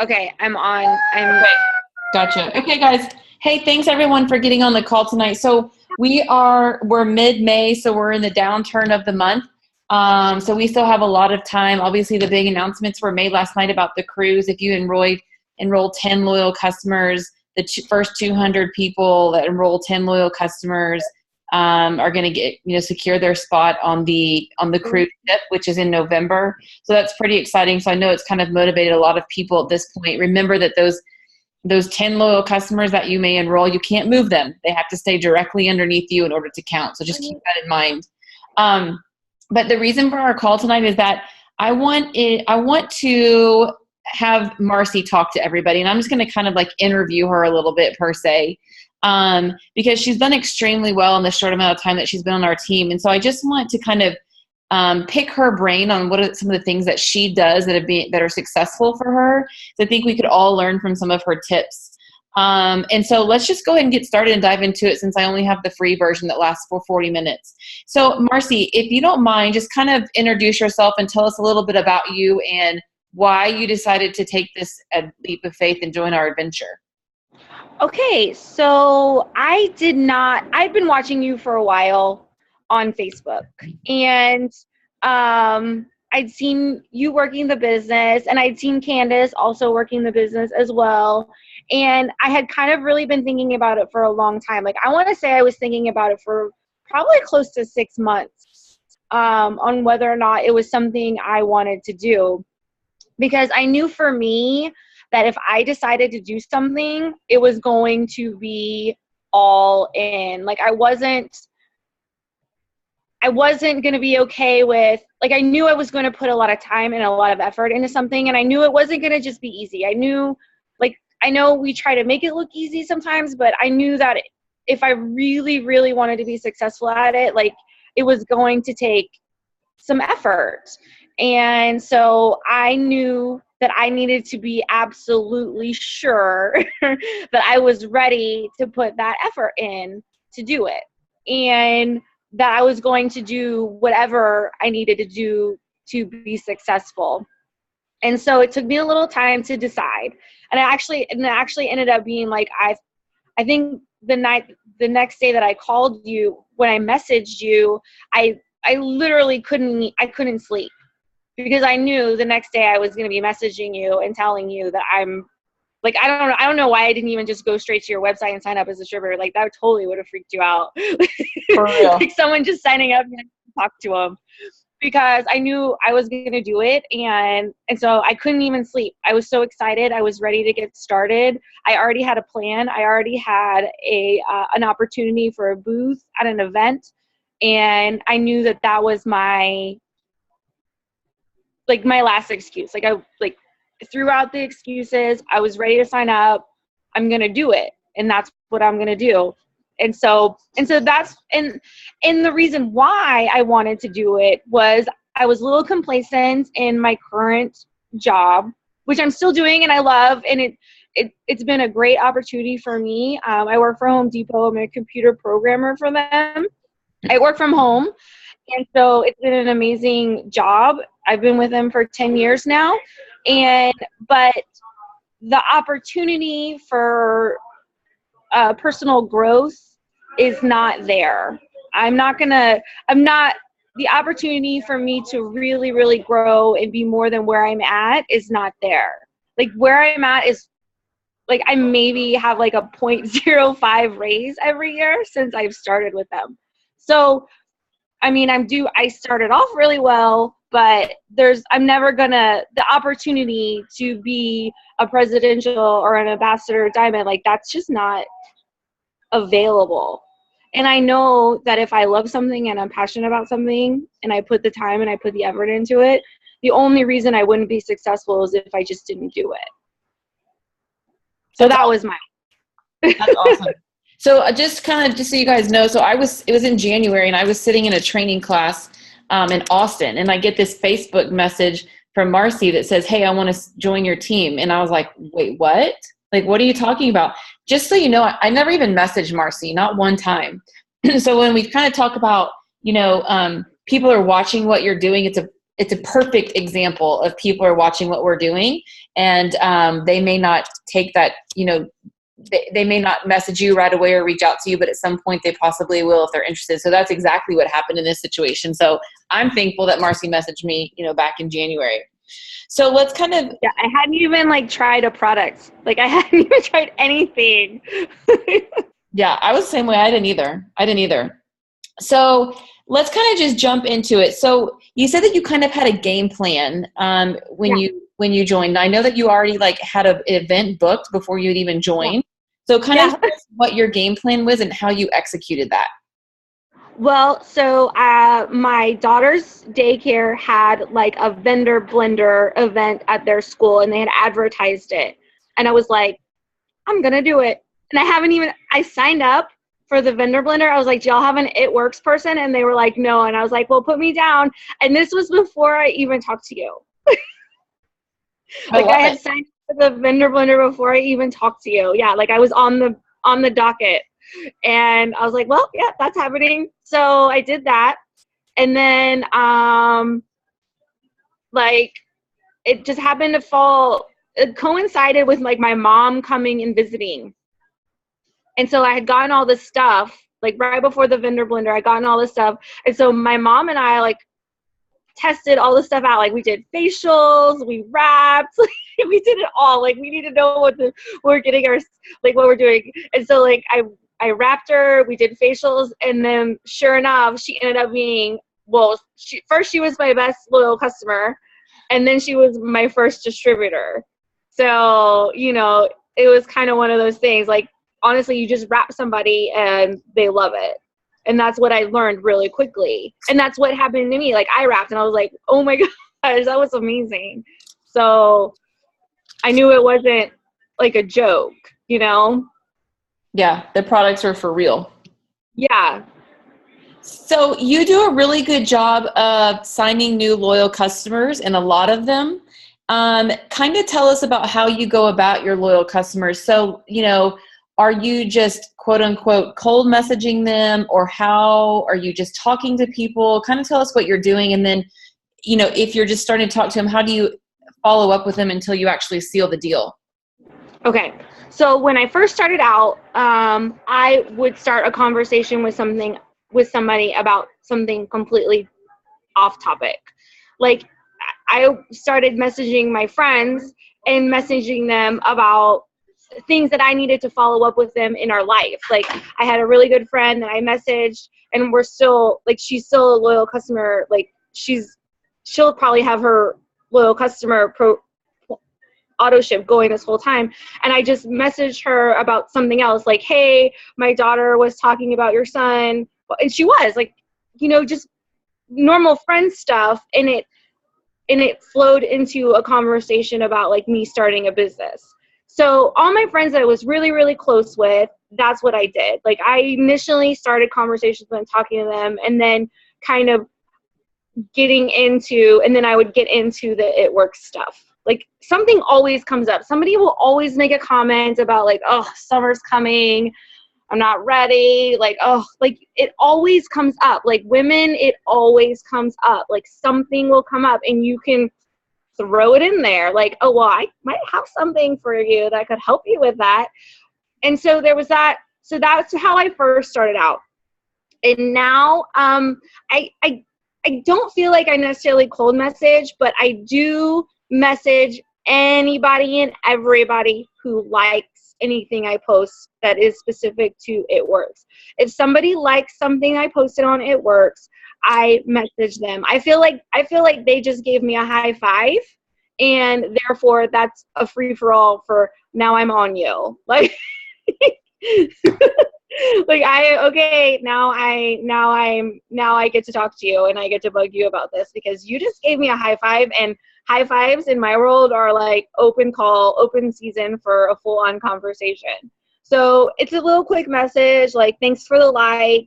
Okay, I'm on. Okay, gotcha. Okay, guys. Hey, thanks everyone for getting on the call tonight. So we're mid-May, so we're in the downturn of the month. So we still have a lot of time. Obviously, the big announcements were made last night about the cruise. If you enroll 10 loyal customers, the first 200 people that enroll 10 loyal customers are going to get, secure their spot on the cruise ship, which is in November. So that's pretty exciting. So I know it's kind of motivated a lot of people at this point. Remember that those 10 loyal customers that you may enroll, you can't move them. They have to stay directly underneath you in order to count. So just keep that in mind. But the reason for our call tonight is that I want to have Marcy talk to everybody, and I'm just going to kind of like interview her a little bit per se, because she's done extremely well in the short amount of time that she's been on our team. And so I just want to kind of pick her brain on what are some of the things that she does that are successful for her. So I think we could all learn from some of her tips. And so let's just go ahead and get started and dive into it, since I only have the free version that lasts for 40 minutes. So Marcy, if you don't mind, just kind of introduce yourself and tell us a little bit about you and why you decided to take this leap of faith and join our adventure. Okay, so I've been watching you for a while on Facebook, and I'd seen you working the business, and I'd seen Candace also working the business as well. And I had kind of really been thinking about it for a long time. Like, I want to say I was thinking about it for probably close to 6 months, on whether or not it was something I wanted to do. Because I knew for me that if I decided to do something, it was going to be all in. Like, I wasn't going to be okay with, like, I knew I was going to put a lot of time and a lot of effort into something, and I knew it wasn't going to just be easy. I knew, like, I know we try to make it look easy sometimes, but I knew that if I really, really wanted to be successful at it, like, it was going to take some effort. And so I knew that I needed to be absolutely sure that I was ready to put that effort in to do it, and that I was going to do whatever I needed to do to be successful. And so it took me a little time to decide. And it actually ended up being like, I think the next day that I called you, when I messaged you, I literally couldn't sleep, because I knew the next day I was going to be messaging you and telling you that I'm like, I don't know why I didn't even just go straight to your website and sign up as a stripper. Like, that totally would have freaked you out. For real. Like, someone just signing up and talk to them, because I knew I was going to do it. And so I couldn't even sleep. I was so excited. I was ready to get started. I already had a plan. I already had an opportunity for a booth at an event. And I knew that was my last excuse. Like, throughout the excuses, I was ready to sign up. I'm going to do it. And that's what I'm going to do. And so that's, and the reason why I wanted to do it was I was a little complacent in my current job, which I'm still doing and I love. And it's been a great opportunity for me. I work for Home Depot. I'm a computer programmer for them. I work from home. And so it's been an amazing job. I've been with them for 10 years now. But the opportunity for personal growth is not there. The opportunity for me to really, really grow and be more than where I'm at is not there. Like, where I'm at is, like, I maybe have like a 0.05 raise every year since I've started with them. So, I mean, I started off really well, but I'm never gonna, the opportunity to be a presidential or an ambassador diamond, like, that's just not available. And I know that if I love something and I'm passionate about something and I put the time and I put the effort into it, the only reason I wouldn't be successful is if I just didn't do it. So that was mine. That's awesome. So just so you guys know, so it was in January and I was sitting in a training class in Austin, and I get this Facebook message from Marcy that says, "Hey, I want to join your team." And I was like, "Wait, what? Like, what are you talking about?" Just so you know, I never even messaged Marcy, not one time. So when we kind of talk about, people are watching what you're doing, it's a perfect example of people are watching what we're doing, and they may not take that, they may not message you right away or reach out to you, but at some point they possibly will if they're interested. So that's exactly what happened in this situation. So I'm thankful that Marcy messaged me, back in January. So let's kind of. Yeah, I hadn't even tried a product. I hadn't even tried anything. Yeah, I was the same way. I didn't either. So let's kind of just jump into it. So you said that you kind of had a game plan when you joined. I know that you already had an event booked before you'd even joined. Yeah. So kind of tell us what your game plan was and how you executed that. Well, so my daughter's daycare had a vendor blender event at their school, and they had advertised it. And I was like, I'm going to do it. And I signed up for the vendor blender. I was like, do y'all have an It Works person? And they were like, no. And I was like, well, put me down. And this was before I even talked to you. I had signed up for the vendor blender before I even talked to you. Yeah, I was on the docket. And I was like, well, yeah, that's happening. So I did that. And then it just happened to fall. It coincided with my mom coming and visiting. And so I had gotten all this stuff, right before the vendor blender, I gotten all this stuff. And so my mom and I tested all this stuff out. We did facials, we wrapped, we did it all. We need to know what we're getting what we're doing. And so I wrapped her, we did facials, and then sure enough, she ended up being, she was my best loyal customer, and then she was my first distributor. So, it was kind of one of those things, honestly, you just wrap somebody and they love it. And that's what I learned really quickly. And that's what happened to me. I wrapped and I was like, oh my gosh, that was amazing. So I knew it wasn't a joke, Yeah, the products are for real. Yeah. So you do a really good job of signing new loyal customers, and a lot of them. Kind of tell us about how you go about your loyal customers. So, are you just quote unquote cold messaging them, or how are you just talking to people? Kind of tell us what you're doing. And then, if you're just starting to talk to them, how do you follow up with them until you actually seal the deal? Okay. So when I first started out, I would start a conversation with somebody about something completely off topic. I started messaging my friends and messaging them about things that I needed to follow up with them in our life. I had a really good friend that I messaged, and we're still she's still a loyal customer. She'll probably have her loyal customer auto ship going this whole time. And I just messaged her about something else, hey, my daughter was talking about your son. And she was just normal friend stuff. And it flowed into a conversation about me starting a business. So all my friends that I was really, really close with, that's what I did. I initially started conversations with them, talking to them, and then kind of and then I would get into the It Works stuff. Something always comes up. Somebody will always make a comment about oh, summer's coming, I'm not ready. It always comes up. Women, it always comes up. Something will come up and you can throw it in there. Oh, well, I might have something for you that could help you with that. And so there was that. So that's how I first started out. And now I don't feel like I necessarily cold message, but I do message anybody and everybody who likes anything I post that is specific to It Works. If somebody likes something I posted on It Works, I message them. I feel like they just gave me a high five, and therefore that's a free for all for now I'm on you. Now I get to talk to you and I get to bug you about this because you just gave me a high five, and high fives in my world are open call, open season for a full on conversation. So it's a little quick message, thanks for the I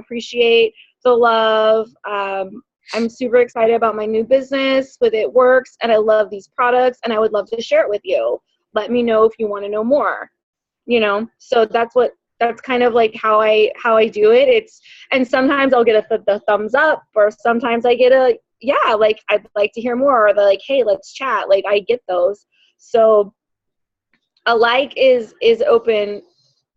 appreciate the love. I'm super excited about my new business with It Works, and I love these products, and I would love to share it with you. Let me know if you want to know more. So that's kind of how I do it. And sometimes I'll get the thumbs up, or sometimes I get a yeah, like, I'd like to hear more, or they're like, hey, let's chat. Like, I get those. So a like is open,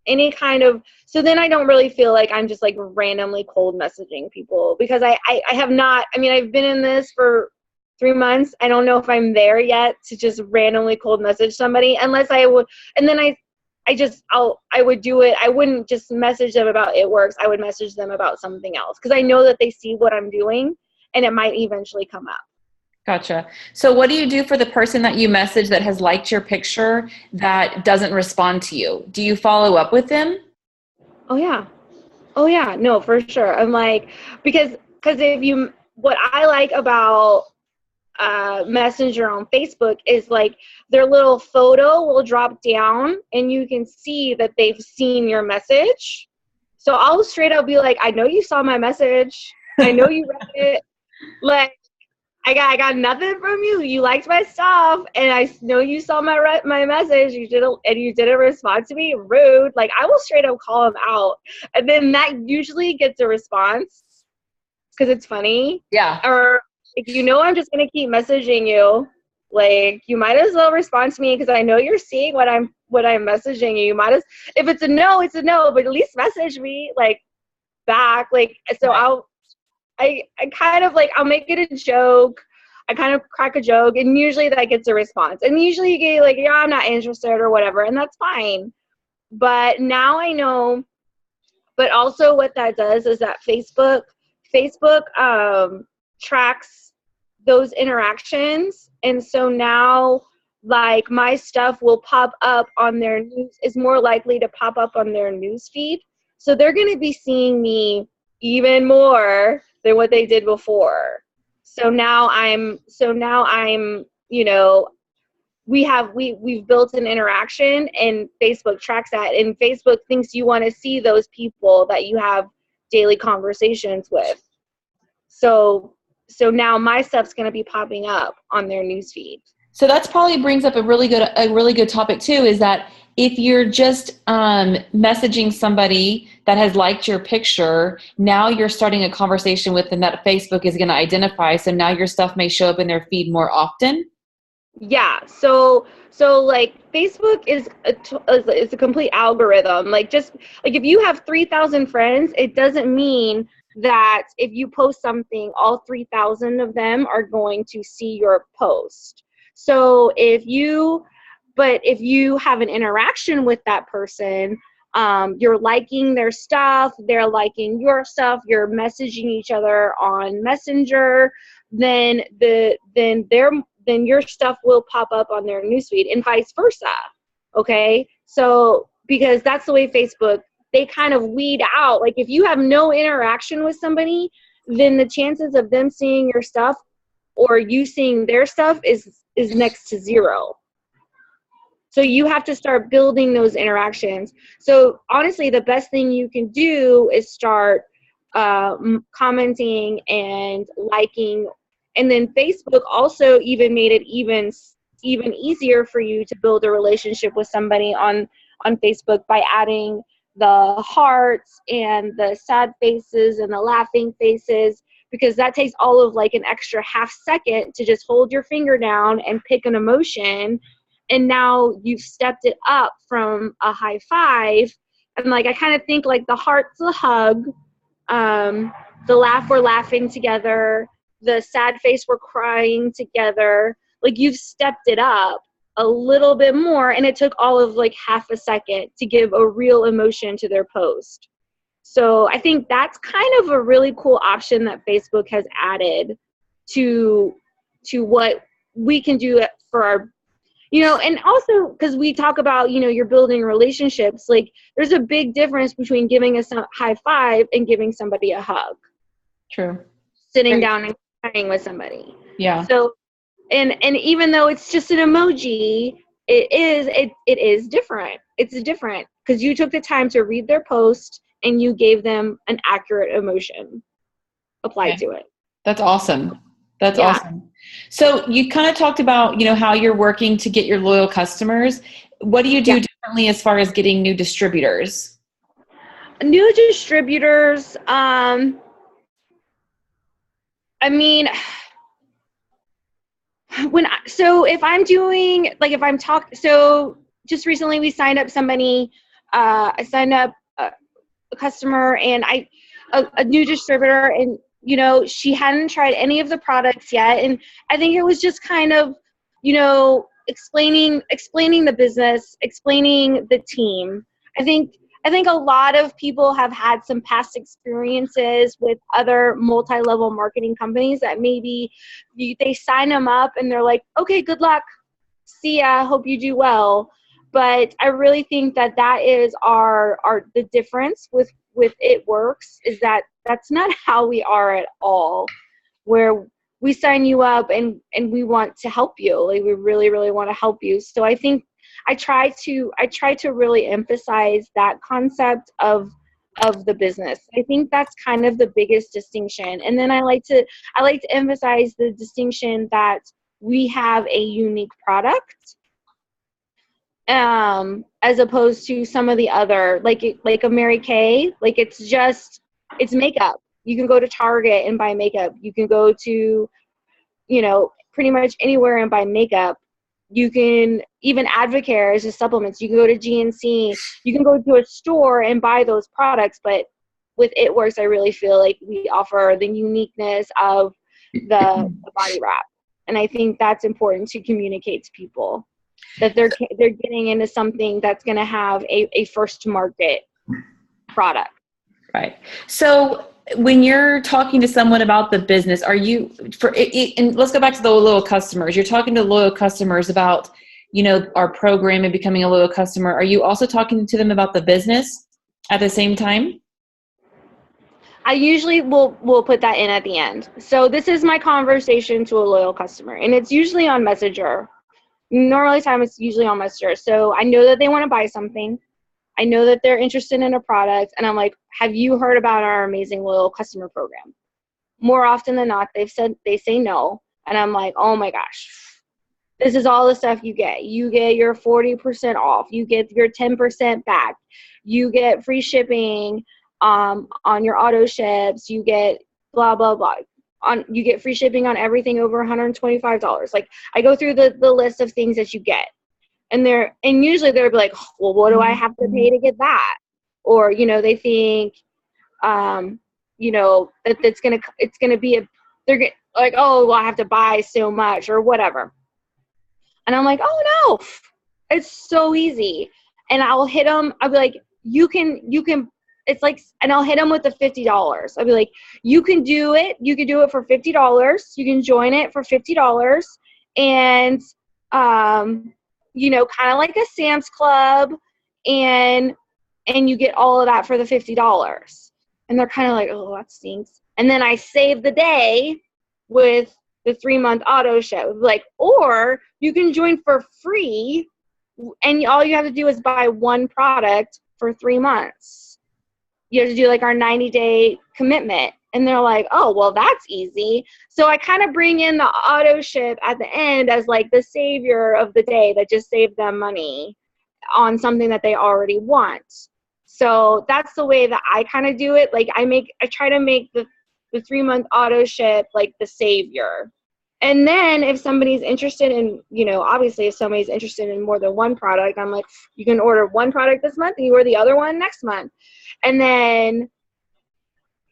any kind of, so then I don't really feel like I'm just like randomly cold messaging people, because I have not, I mean, I've been in this for 3 months. I don't know if I'm there yet to just randomly cold message somebody, unless I would, and then I would do it. I wouldn't just message them about It Works. I would message them about something else, because I know that they see what I'm doing and it might eventually come up. Gotcha. So what do you do for the person that you message that has liked your picture that doesn't respond to you? Do you follow up with them? Oh yeah, no, for sure. I'm like, because if you, what I like about Messenger on Facebook is like their little photo will drop down and you can see that they've seen your message. So I'll straight up be like, I know you saw my message. I know you read it. Like, I got nothing from you. You liked my stuff, and I know you saw my message. You didn't respond to me. Rude. Like, I will straight up call them out, and then that usually gets a response because it's funny. Yeah. Or if I'm just gonna keep messaging you, like, you might as well respond to me, because I know you're seeing what I'm messaging you. You might as, if it's a no, it's a no, but at least message me like back. Like, so Right. I kind of like, I'll make it a joke. I kind of crack a joke, and usually that gets a response. And usually you get like, yeah, I'm not interested or whatever, and that's fine. But now I know, but also what that does is that Facebook tracks those interactions. And so now, like, my stuff will pop up on their news, is more likely to pop up on their news feed. So they're going to be seeing me even more than what they did before. So now I'm, we've built an interaction, and Facebook tracks that, and Facebook thinks you want to see those people that you have daily conversations with. So now my stuff's going to be popping up on their newsfeed. So that's probably brings up a really good topic too, is that if you're just messaging somebody that has liked your picture, now you're starting a conversation with them that Facebook is going to identify. So now your stuff may show up in their feed more often. Yeah. So like, Facebook is a complete algorithm. Like, just like, if you have 3,000 friends, it doesn't mean that if you post something, all 3,000 of them are going to see your post. So if you have an interaction with that person, you're liking their stuff, they're liking your stuff, you're messaging each other on Messenger, then your stuff will pop up on their newsfeed, and vice versa. Okay? So, because that's the way Facebook, they kind of weed out. Like, if you have no interaction with somebody, then the chances of them seeing your stuff or you seeing their stuff is next to zero. So you have to start building those interactions. So honestly, the best thing you can do is start commenting and liking. And then Facebook also even made it even easier for you to build a relationship with somebody on Facebook by adding the hearts and the sad faces and the laughing faces, because that takes all of like an extra half second to just hold your finger down and pick an emotion. And now you've stepped it up from a high five. And like, I kind of think like the heart's a hug, the laugh, we're laughing together, the sad face, we're crying together. Like, you've stepped it up a little bit more, and it took all of like half a second to give a real emotion to their post. So I think that's kind of a really cool option that Facebook has added to what we can do for our, and also because we talk about, you're building relationships. Like, there's a big difference between giving a high five and giving somebody a hug. True. Sitting down and crying with somebody. Yeah. So, and even though it's just an emoji, it is different. It's different because you took the time to read their post and you gave them an accurate emotion applied to it. That's awesome. That's awesome. So you kind of talked about, how you're working to get your loyal customers. What do you do differently as far as getting new distributors? New distributors, I mean, So if I'm doing, like, if I'm talking, so just recently we signed up somebody, I signed up a customer, and a new distributor, and, you know, she hadn't tried any of the products yet. And I think it was just kind of, you know, explaining the business, explaining the team. I think a lot of people have had some past experiences with other multi-level marketing companies that maybe they sign them up and they're like, okay, good luck, see ya, hope you do well. But I really think that is the difference with It Works, is that that's not how we are at all, where we sign you up and we want to help you. Like, we really, really want to help you. So I think I try to really emphasize that concept of the business. I think that's kind of the biggest distinction. And then I like to emphasize the distinction that we have a unique product, as opposed to some of the other, like a Mary Kay, like it's makeup. You can go to Target and buy makeup. You can go to, you know, pretty much anywhere and buy makeup. You can even Advocare as just supplements. You can go to GNC. You can go to a store and buy those products. But with It Works, I really feel like we offer the uniqueness of the body wrap. And I think that's important to communicate to people, that they're getting into something that's going to have a first to market product. Right. So when you're talking to someone about the business, are you and let's go back to the loyal customers. You're talking to loyal customers about, you know, our program and becoming a loyal customer. Are you also talking to them about the business at the same time? I usually will put that in at the end. So this is my conversation to a loyal customer, and it's usually on Messenger. Normally time it's usually on Messenger. So I know that they want to buy something. I know that they're interested in a product, and I'm like, have you heard about our amazing loyal customer program? More often than not, they say no. And I'm like, oh my gosh, this is all the stuff you get. You get your 40% off. You get your 10% back. You get free shipping on your auto ships. You get blah, blah, blah. You get free shipping on everything over $125. Like, I go through the list of things that you get. And usually they'll be like, well, what do I have to pay to get that? Or, you know, they think, you know, that it's going to be they're like, oh, well, I have to buy so much or whatever. And I'm like, oh no, it's so easy. And I'll hit them. I'll be like, you can, it's like, and I'll hit them with the $50. I'll be like, you can do it. You can do it for $50. You can join it for $50. And, you know, kind of like a Sam's Club, and you get all of that for the $50. And they're kind of like, oh, that stinks. And then I save the day with the 3-month auto ship. Like, or you can join for free, and all you have to do is buy one product for 3 months. You have to do like our 90-day commitment. And they're like, oh, well, that's easy. So I kind of bring in the auto ship at the end as like the savior of the day that just saved them money on something that they already want. So that's the way that I kind of do it. Like, I try to make the 3-month auto ship like the savior. And then if somebody's interested in, you know, obviously if somebody's interested in more than one product, I'm like, you can order one product this month and you order the other one next month. And then,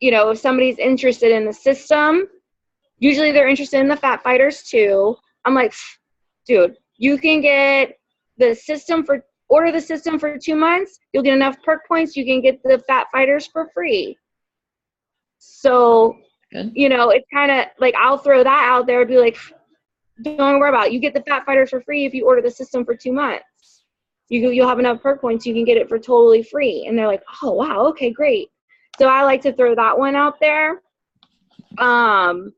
you know, if somebody's interested in the system, usually they're interested in the Fat Fighters too. I'm like, dude, you can get the system order the system for 2 months. You'll get enough perk points. You can get the Fat Fighters for free. So, good. You know, it's kind of like, I'll throw that out there and be like, don't worry about it. You get the Fat Fighters for free if you order the system for 2 months. You'll have enough perk points. You can get it for totally free. And they're like, oh, wow, okay, great. So I like to throw that one out there. And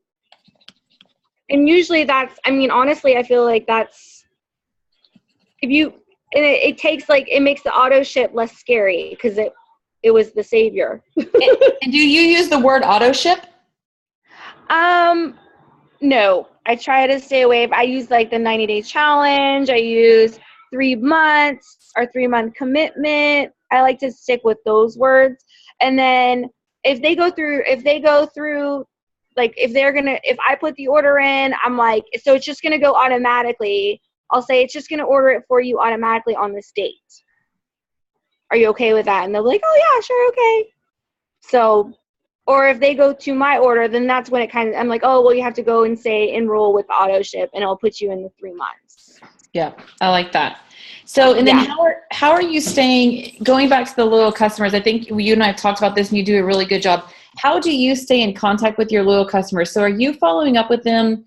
usually honestly, I feel like that's, it takes like, it makes the auto ship less scary because it was the savior. And do you use the word auto ship? No, I try to stay away. I use like the 90-day challenge. I use 3 months or 3-month commitment. I like to stick with those words. And then if they go through like if I put the order in, I'm like, so it's just gonna go automatically. I'll say it's just gonna order it for you automatically on this date. Are you okay with that? And they'll be like, oh yeah, sure, okay. So, or if they go to my order, then that's when I'm like, oh, well, you have to go and say enroll with auto ship, and it'll put you in the 3 months. Yeah, I like that. So, and then how are you staying, going back to the loyal customers, I think you and I have talked about this and you do a really good job. How do you stay in contact with your loyal customers? So are you following up with them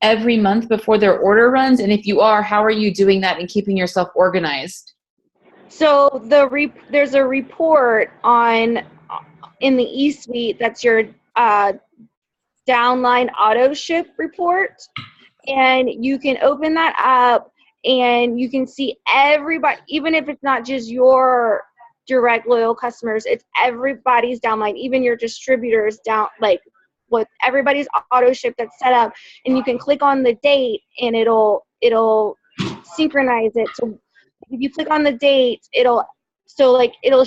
every month before their order runs? And if you are, how are you doing that and keeping yourself organized? So there's a report in the eSuite that's your downline auto ship report, and you can open that up and you can see everybody, even if it's not just your direct loyal customers, it's everybody's downline, even your distributors down, like with everybody's auto ship that's set up, and you can click on the date and it'll synchronize it. So if you click on the date, it'll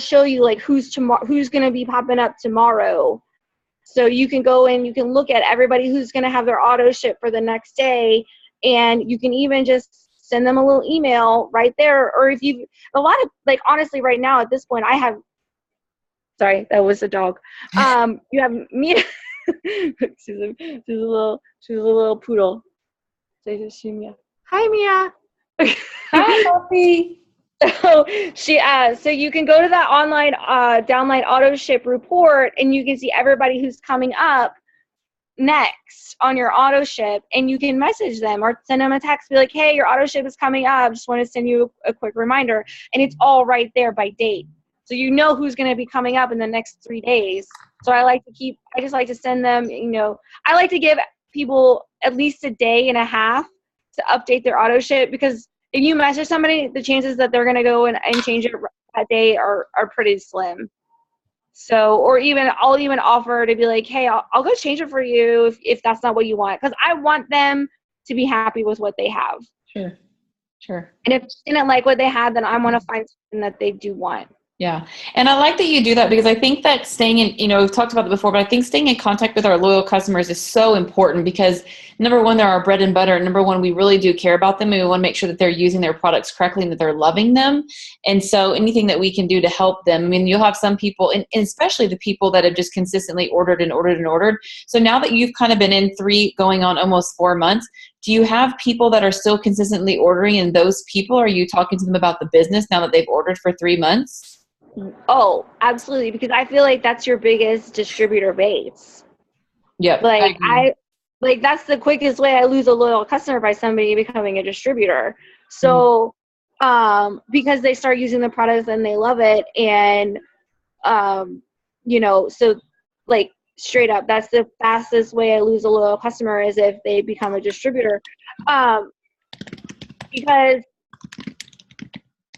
show you like who's going to be popping up tomorrow. So you can go in, you can look at everybody who's going to have their auto ship for the next day, and you can even just send them a little email right there. Or if like honestly right now at this point sorry, that was a dog. You have Mia. she's a little poodle. Say Mia. Hi, Mia. Hi, Puppy. So you can go to that online downline auto ship report, and you can see everybody who's coming up next on your auto ship, and you can message them or send them a text, be like, hey, your auto ship is coming up, just want to send you a quick reminder, and it's all right there by date, so you know who's going to be coming up in the next 3 days. So I just like to send them, I like to give people at least a day and a half to update their auto ship, because if you message somebody, the chances that they're going to go and change it that day are pretty slim. So, or I'll even offer to be like, hey, I'll go change it for you if that's not what you want. Because I want them to be happy with what they have. Sure. And if they didn't like what they had, then I want to find something that they do want. Yeah. And I like that you do that, because I think that staying in, we've talked about it before, but I think staying in contact with our loyal customers is so important, because number one, they're our bread and butter. Number one, we really do care about them, and we want to make sure that they're using their products correctly and that they're loving them. And so anything that we can do to help them, I mean, you'll have some people, and especially the people that have just consistently ordered and ordered and ordered. So now that you've kind of been in 3 going on almost 4 months, do you have people that are still consistently ordering, and those people, are you talking to them about the business now that they've ordered for 3 months? Oh, absolutely. Because I feel like that's your biggest distributor base. Yep. Like that's the quickest way I lose a loyal customer, by somebody becoming a distributor. So, because they start using the products and they love it. And, so like straight up, that's the fastest way I lose a loyal customer, is if they become a distributor. Because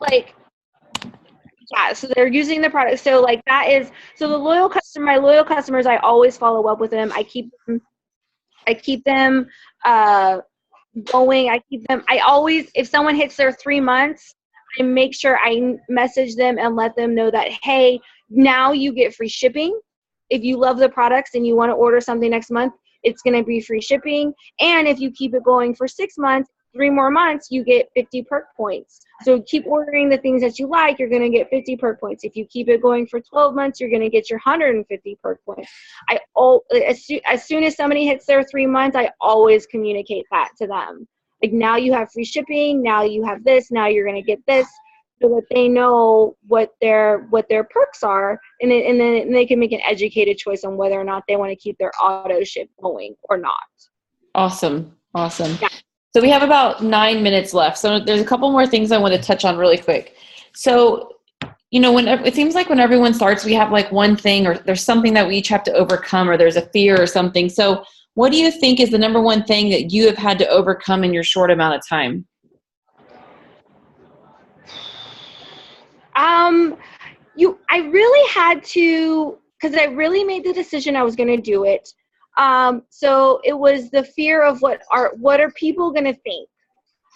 like, yeah, so they're using the product. So like so my loyal customers, I always follow up with them. I keep them going. If someone hits their 3 months, I make sure I message them and let them know that, hey, now you get free shipping. If you love the products and you want to order something next month, it's going to be free shipping. And if you keep it going for 6 months, 3 more months, you get 50 perk points. So keep ordering the things that you like, you're going to get 50 perk points. If you keep it going for 12 months, you're going to get your 150 perk points. As soon as somebody hits their 3 months, I always communicate that to them. Like, now you have free shipping, now you have this, now you're going to get this, so that they know what their perks are, and then they can make an educated choice on whether or not they want to keep their auto ship going or not. Awesome. Yeah. So we have about 9 minutes left. So there's a couple more things I want to touch on really quick. So, it seems like when everyone starts, we have like one thing, or there's something that we each have to overcome, or there's a fear or something. So what do you think is the number one thing that you have had to overcome in your short amount of time? I really had to, because I really made the decision I was going to do it. So it was the fear of what are people going to think?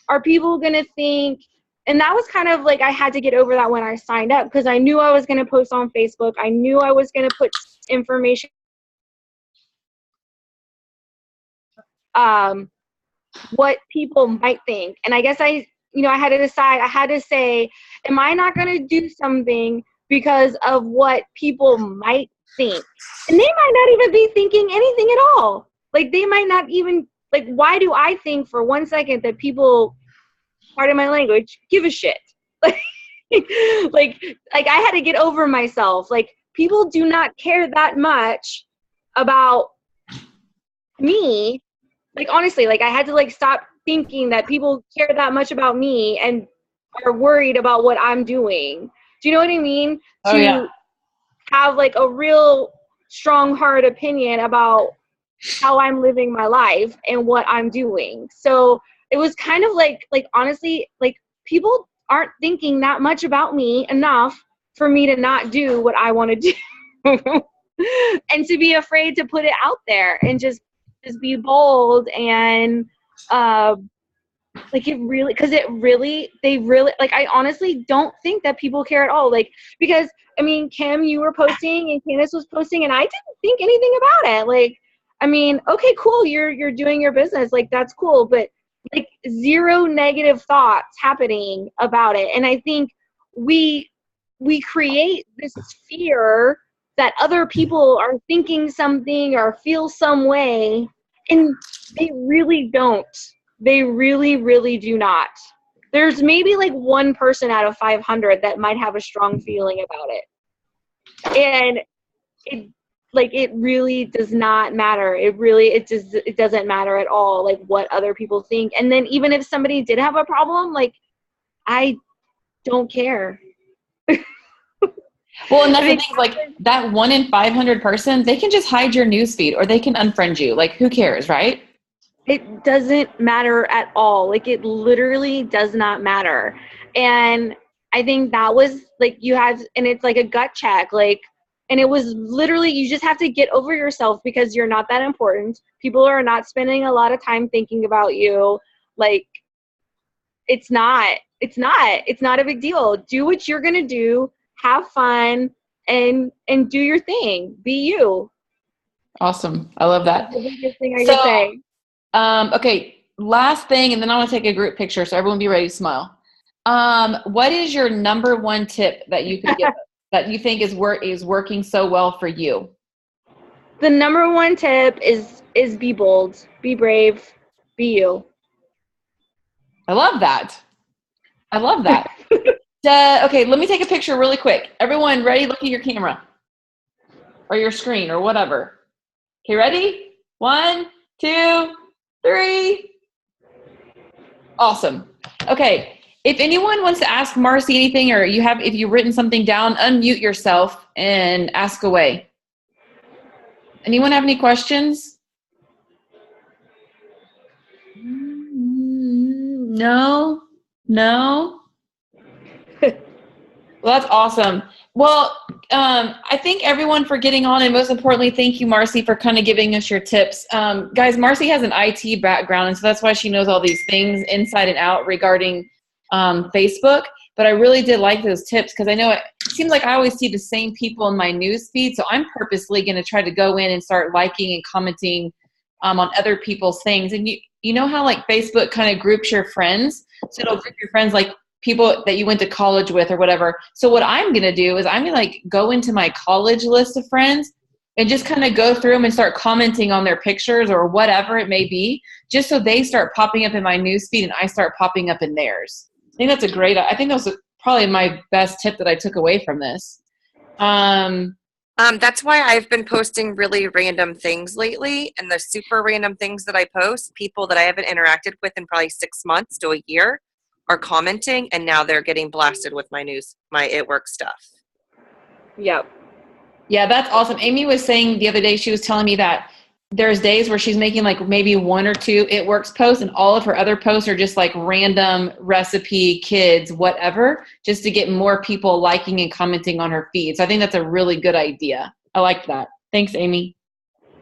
Are people going to think? And that was kind of like, I had to get over that when I signed up, because I knew I was going to post on Facebook. I knew I was going to put information what people might think. And I guess I had to decide, I had to say, am I not going to do something because of what people might think? And they might not even be thinking anything at all. Like, they might not even, like, why do I think for 1 second that people, pardon my language, give a shit? Like I had to get over myself. Like, people do not care that much about me. Like, honestly, like, I had to, like, stop thinking that people care that much about me and are worried about what I'm doing. Do you know what I mean? Oh, yeah. Have, like, a real strong, hard opinion about how I'm living my life and what I'm doing. So it was kind of like honestly, like, people aren't thinking that much about me enough for me to not do what I want to do. And to be afraid to put it out there and just be bold. And like, they really, like, I honestly don't think that people care at all. Like, because I mean, Kim, you were posting and Candace was posting and I didn't think anything about it. Like, I mean, okay, cool, you're doing your business, like, that's cool, but like, zero negative thoughts happening about it. And I think we create this fear that other people are thinking something or feel some way, and they really don't. They really, really do not. There's maybe like 1 person out of 500 that might have a strong feeling about it. And it really does not matter. It doesn't matter at all, like, what other people think. And then even if somebody did have a problem, like, I don't care. Well, and that's the thing, like, that 1 in 500 person, they can just hide your newsfeed or they can unfriend you. Like, who cares, right? It doesn't matter at all. Like, it literally does not matter. And I think that was, like, and it's like a gut check, like, and it was literally, you just have to get over yourself because you're not that important. People are not spending a lot of time thinking about you. Like, it's not a big deal. Do what you're going to do, have fun, and do your thing. Be you. Awesome. I love that. That's the biggest thing I can say. Okay, last thing, and then I want to take a group picture, so everyone be ready to smile. What is your number 1 tip that you could give that you think is working so well for you? The number 1 tip is be bold, be brave, be you. I love that. Okay, let me take a picture really quick. Everyone ready? Look at your camera or your screen or whatever. Okay, ready? 1, 2, 3. Awesome. Okay. If anyone wants to ask Marcie anything, or if you've written something down, unmute yourself and ask away. Anyone have any questions? No. Well, that's awesome. Well, I thank everyone for getting on, and most importantly, thank you, Marcie, for kind of giving us your tips. Guys, Marcie has an IT background, and so that's why she knows all these things inside and out regarding Facebook. But I really did like those tips because I know it seems like I always see the same people in my news feed, so I'm purposely going to try to go in and start liking and commenting on other people's things. And you know how, like, Facebook kind of groups your friends, so it'll group your friends like people that you went to college with or whatever. So what I'm going to do is I'm going to, like, go into my college list of friends and just kind of go through them and start commenting on their pictures or whatever it may be, just so they start popping up in my newsfeed and I start popping up in theirs. I think that was probably my best tip that I took away from this. That's why I've been posting really random things lately, and the super random things that I post, people that I haven't interacted with in probably 6 months to a year are commenting, and now they're getting blasted with my It Works stuff. Yep. Yeah, that's awesome. Amy was saying the other day, she was telling me that there's days where she's making like maybe 1 or 2 It Works posts, and all of her other posts are just like random recipe, kids, whatever, just to get more people liking and commenting on her feed. So I think that's a really good idea. I like that. Thanks, Amy.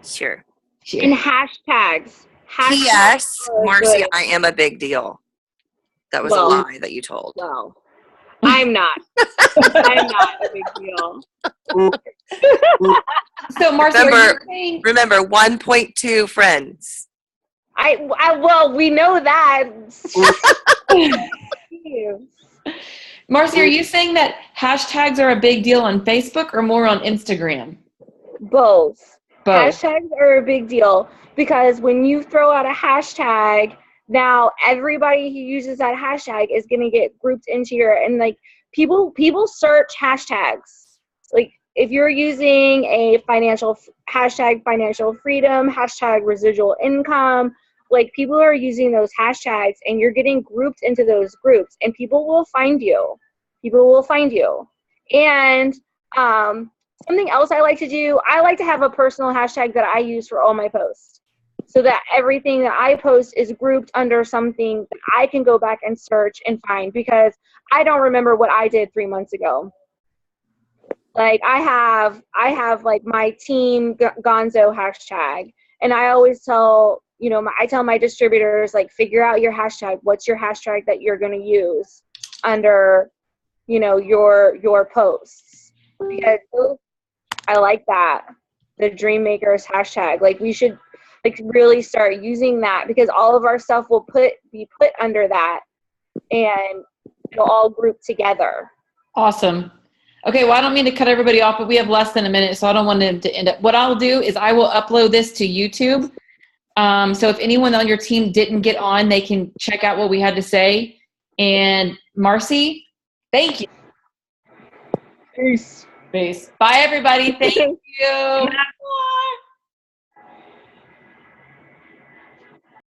Sure. And hashtags. P.S. Marcie, I am a big deal. That was a lie that you told. Well, I'm not. I'm not a big deal. So, Marcie, remember 1.2 friends. Well, we know that. Marcy, are you saying that hashtags are a big deal on Facebook or more on Instagram? Both. Both. Hashtags are a big deal because when you throw out a hashtag, now everybody who uses that hashtag is going to get grouped into and like people search hashtags. Like if you're using a hashtag financial freedom, hashtag residual income, like people are using those hashtags and you're getting grouped into those groups and people will find you. And something else I like to do, I like to have a personal hashtag that I use for all my posts so that everything that I post is grouped under something that I can go back and search and find because I don't remember what I did 3 months ago. Like I have like my team Gonzo hashtag, and I always tell, I tell my distributors, like, figure out your hashtag. What's your hashtag that you're going to use under, your posts? Because I like that. The Dream Makers hashtag. Like we should really start using that because all of our stuff will be put under that and it'll all group together. Awesome. Okay, well, I don't mean to cut everybody off, but we have less than a minute, so I don't want them to end up. What I'll do is I will upload this to YouTube. So if anyone on your team didn't get on, they can check out what we had to say. And Marcy, thank you. Peace. Peace. Bye, everybody. Thank you.